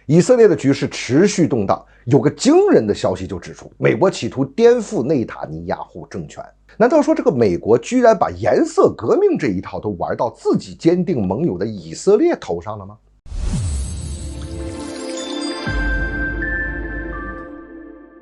以色列的局势持续动荡，有个惊人的消息就指出，美国企图颠覆内塔尼亚胡政权。难道说这个美国居然把颜色革命这一套都玩到自己坚定盟友的以色列头上了吗？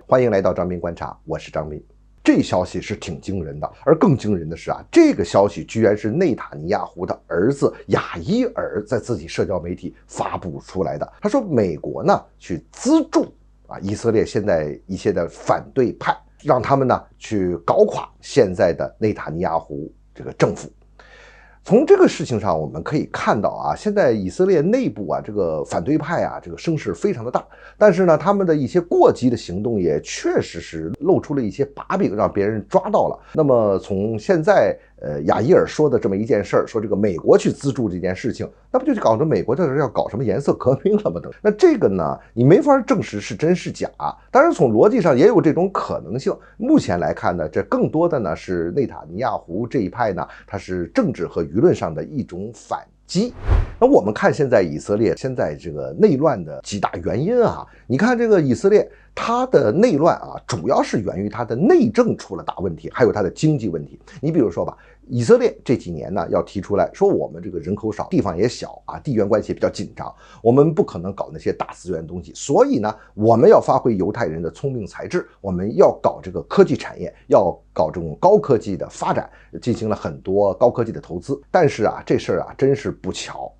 欢迎来到张斌观察，我是张斌。这消息是挺惊人的，而更惊人的是这个消息居然是内塔尼亚胡的儿子亚伊尔在自己社交媒体发布出来的。他说美国呢去资助以色列现在一些的反对派，让他们呢去搞垮现在的内塔尼亚胡这个政府。从这个事情上我们可以看到现在以色列内部这个反对派这个声势非常的大，但是呢他们的一些过激的行动也确实是露出了一些把柄，让别人抓到了。那么从现在亚伊尔说的这么一件事儿，说这个美国去资助这件事情，那不就搞得美国这是要搞什么颜色革命了吗？那这个呢你没法证实是真是假，当然从逻辑上也有这种可能性。目前来看呢，这更多的呢是内塔尼亚胡这一派呢，它是政治和舆论上的一种反击。那我们看现在以色列现在这个内乱的几大原因你看这个以色列它的内乱主要是源于它的内政出了大问题，还有它的经济问题。你比如说吧，以色列这几年呢要提出来说，我们这个人口少，地方也小地缘关系也比较紧张，我们不可能搞那些大资源的东西，所以呢我们要发挥犹太人的聪明才智，我们要搞这个科技产业，要搞这种高科技的发展，进行了很多高科技的投资。但是这事儿真是不巧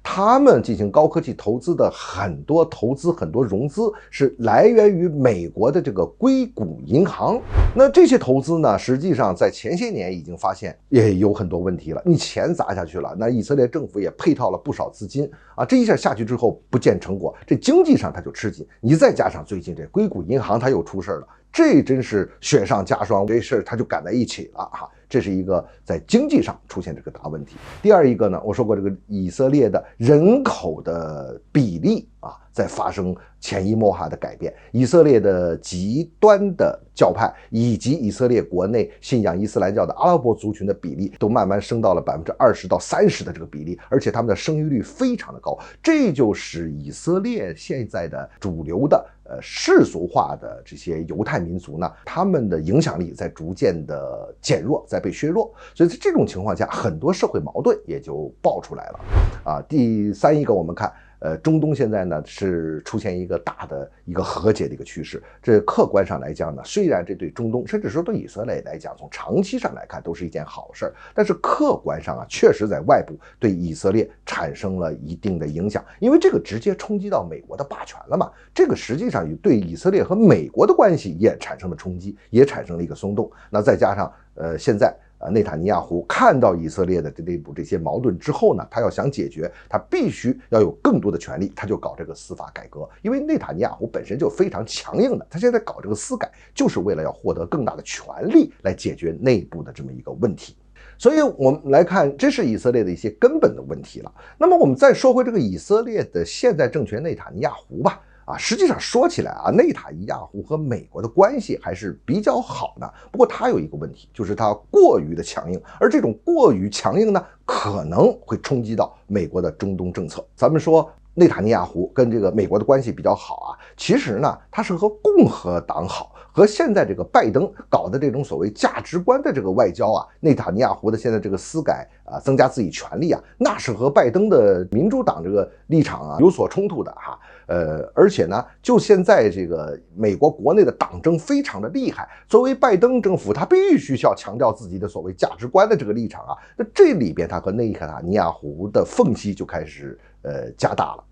他们进行高科技投资的很多投资，很多融资是来源于美国的这个硅谷银行。那这些投资呢，实际上在前些年已经发现也有很多问题了，你钱砸下去了，那以色列政府也配套了不少资金这一下下去之后不见成果，这经济上它就吃紧，你再加上最近这硅谷银行它又出事了，这真是雪上加霜，这事它就赶在一起了这是一个在经济上出现这个大问题。第二一个呢，我说过这个以色列的人口的比例在发生潜移默化的改变，以色列的极端的教派以及以色列国内信仰伊斯兰教的阿拉伯族群的比例都慢慢升到了20%到30%的这个比例，而且他们的生育率非常的高，这就使以色列现在的主流的世俗化的这些犹太民族呢，他们的影响力在逐渐的减弱，在被削弱。所以在这种情况下，很多社会矛盾也就爆出来了第三一个，我们看中东现在呢是出现一个大的一个和解的一个趋势。这客观上来讲呢，虽然这对中东甚至说对以色列来讲，从长期上来看都是一件好事，但是客观上确实在外部对以色列产生了一定的影响，因为这个直接冲击到美国的霸权了嘛。这个实际上对以色列和美国的关系也产生了冲击，也产生了一个松动。那再加上现在内塔尼亚胡看到以色列的内部这些矛盾之后呢，他要想解决，他必须要有更多的权利，他就搞这个司法改革。因为内塔尼亚胡本身就非常强硬的，他现在搞这个司改就是为了要获得更大的权利来解决内部的这么一个问题。所以我们来看，这是以色列的一些根本的问题了。那么我们再说回这个以色列的现在政权内塔尼亚胡吧。实际上说起来内塔尼亚胡和美国的关系还是比较好的。不过他有一个问题，就是他过于的强硬，而这种过于强硬呢，可能会冲击到美国的中东政策。咱们说内塔尼亚胡跟这个美国的关系比较好其实呢他是和共和党好，和现在这个拜登搞的这种所谓价值观的这个外交内塔尼亚胡的现在这个司改增加自己权力那是和拜登的民主党这个立场有所冲突的而且呢就现在这个美国国内的党争非常的厉害，作为拜登政府他必须要强调自己的所谓价值观的这个立场那这里边他和内塔尼亚胡的缝隙就开始加大了。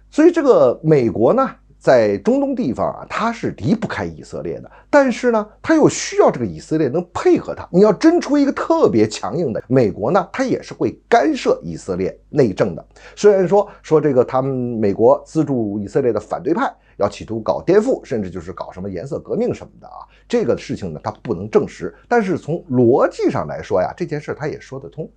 所以这个美国呢在中东地方它是离不开以色列的，但是呢它又需要这个以色列能配合它。你要真出一个特别强硬的，美国呢它也是会干涉以色列内政的。虽然说这个他们美国资助以色列的反对派要企图搞颠覆，甚至就是搞什么颜色革命什么的这个事情呢它不能证实，但是从逻辑上来说这件事它也说得通。